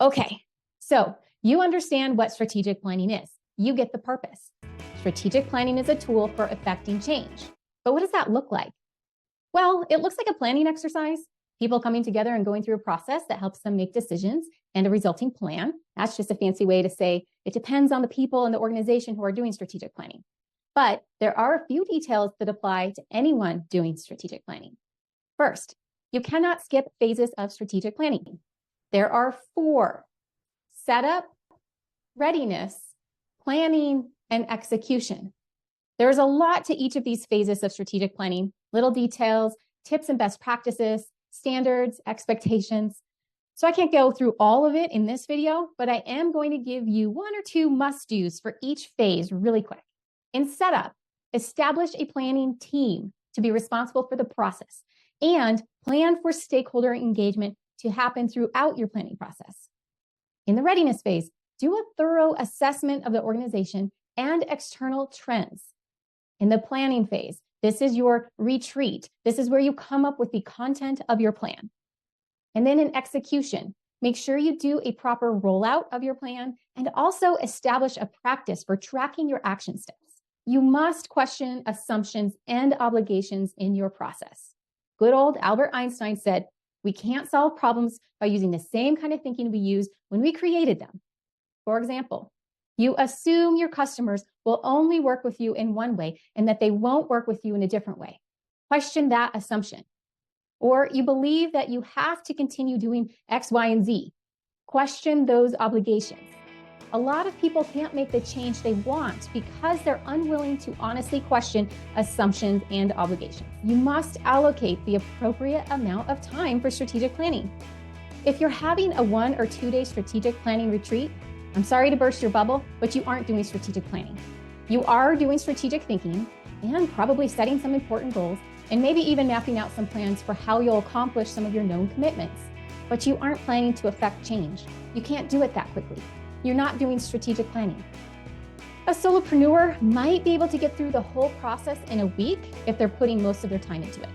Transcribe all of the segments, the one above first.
Okay, so you understand what strategic planning is. You get the purpose. Strategic planning is a tool for effecting change. But what does that look like? Well, it looks like a planning exercise, people coming together and going through a process that helps them make decisions and a resulting plan. That's just a fancy way to say it depends on the people in the organization who are doing strategic planning. But there are a few details that apply to anyone doing strategic planning. First, you cannot skip phases of strategic planning. There are 4: setup, readiness, planning, and execution. There's a lot to each of these phases of strategic planning, little details, tips and best practices, standards, expectations. So I can't go through all of it in this video, but I am going to give you 1 or 2 must-dos for each phase really quick. In setup, establish a planning team to be responsible for the process and plan for stakeholder engagement to happen throughout your planning process. In the readiness phase, do a thorough assessment of the organization and external trends. In the planning phase, this is your retreat. This is where you come up with the content of your plan. And then in execution, make sure you do a proper rollout of your plan and also establish a practice for tracking your action steps. You must question assumptions and obligations in your process. Good old Albert Einstein said, "We can't solve problems by using the same kind of thinking we used when we created them." For example, you assume your customers will only work with you in one way and that they won't work with you in a different way. Question that assumption. Or you believe that you have to continue doing X, Y, and Z. Question those obligations. A lot of people can't make the change they want because they're unwilling to honestly question assumptions and obligations. You must allocate the appropriate amount of time for strategic planning. If you're having a 1 or 2 day strategic planning retreat, I'm sorry to burst your bubble, but you aren't doing strategic planning. You are doing strategic thinking and probably setting some important goals and maybe even mapping out some plans for how you'll accomplish some of your known commitments. But you aren't planning to affect change. You can't do it that quickly. You're not doing strategic planning. A solopreneur might be able to get through the whole process in a week if they're putting most of their time into it.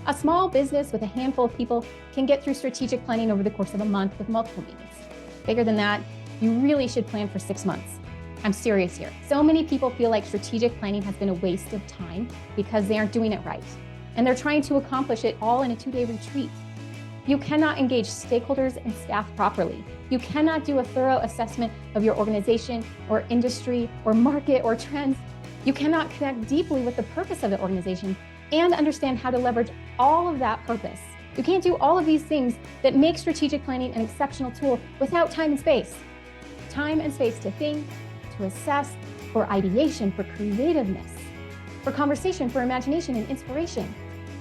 A small business with a handful of people can get through strategic planning over the course of a month with multiple meetings. Bigger than that, you really should plan for 6 months. I'm serious here. So many people feel like strategic planning has been a waste of time because they aren't doing it right. And they're trying to accomplish it all in a 2-day retreat. You cannot engage stakeholders and staff properly. You cannot do a thorough assessment of your organization or industry or market or trends. You cannot connect deeply with the purpose of the organization and understand how to leverage all of that purpose. You can't do all of these things that make strategic planning an exceptional tool without time and space. Time and space to think, to assess, for ideation, for creativeness, for conversation, for imagination and inspiration,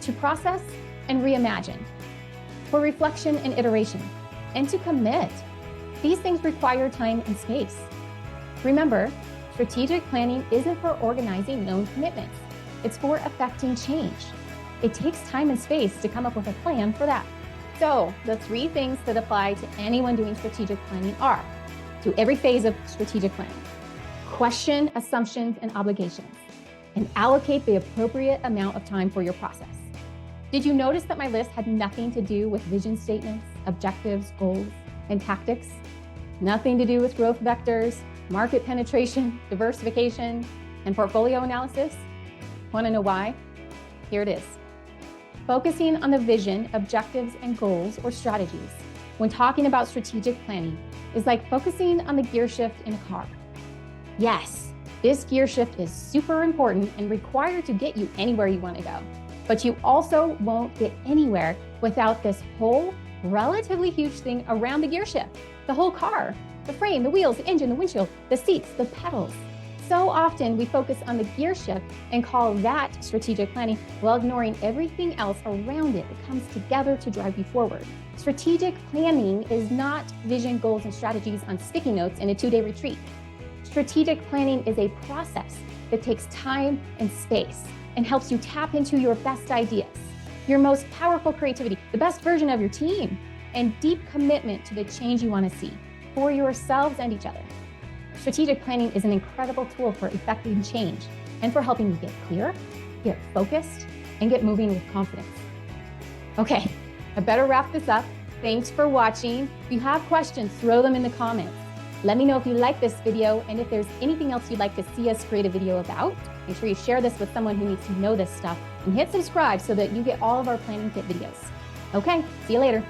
to process and reimagine, for reflection and iteration, and to commit. These things require time and space. Remember, strategic planning isn't for organizing known commitments. It's for effecting change. It takes time and space to come up with a plan for that. So the 3 things that apply to anyone doing strategic planning are, to every phase of strategic planning, question assumptions and obligations, and allocate the appropriate amount of time for your process. Did you notice that my list had nothing to do with vision statements, objectives, goals, and tactics? Nothing to do with growth vectors, market penetration, diversification, and portfolio analysis? Want to know why? Here it is. Focusing on the vision, objectives, and goals or strategies when talking about strategic planning is like focusing on the gear shift in a car. Yes, this gear shift is super important and required to get you anywhere you want to go. But you also won't get anywhere without this whole relatively huge thing around the gear shift. The whole car, the frame, the wheels, the engine, the windshield, the seats, the pedals. So often we focus on the gear shift and call that strategic planning while ignoring everything else around it that comes together to drive you forward. Strategic planning is not vision, goals, and strategies on sticky notes in a 2-day retreat. Strategic planning is a process that takes time and space and helps you tap into your best ideas, your most powerful creativity, the best version of your team, and deep commitment to the change you want to see for yourselves and each other. Strategic planning is an incredible tool for effecting change and for helping you get clear, get focused, and get moving with confidence. Okay, I better wrap this up. Thanks for watching. If you have questions, throw them in the comments. Let me know if you like this video and if there's anything else you'd like to see us create a video about. Make sure you share this with someone who needs to know this stuff and hit subscribe so that you get all of our planning tip videos. Okay, see you later.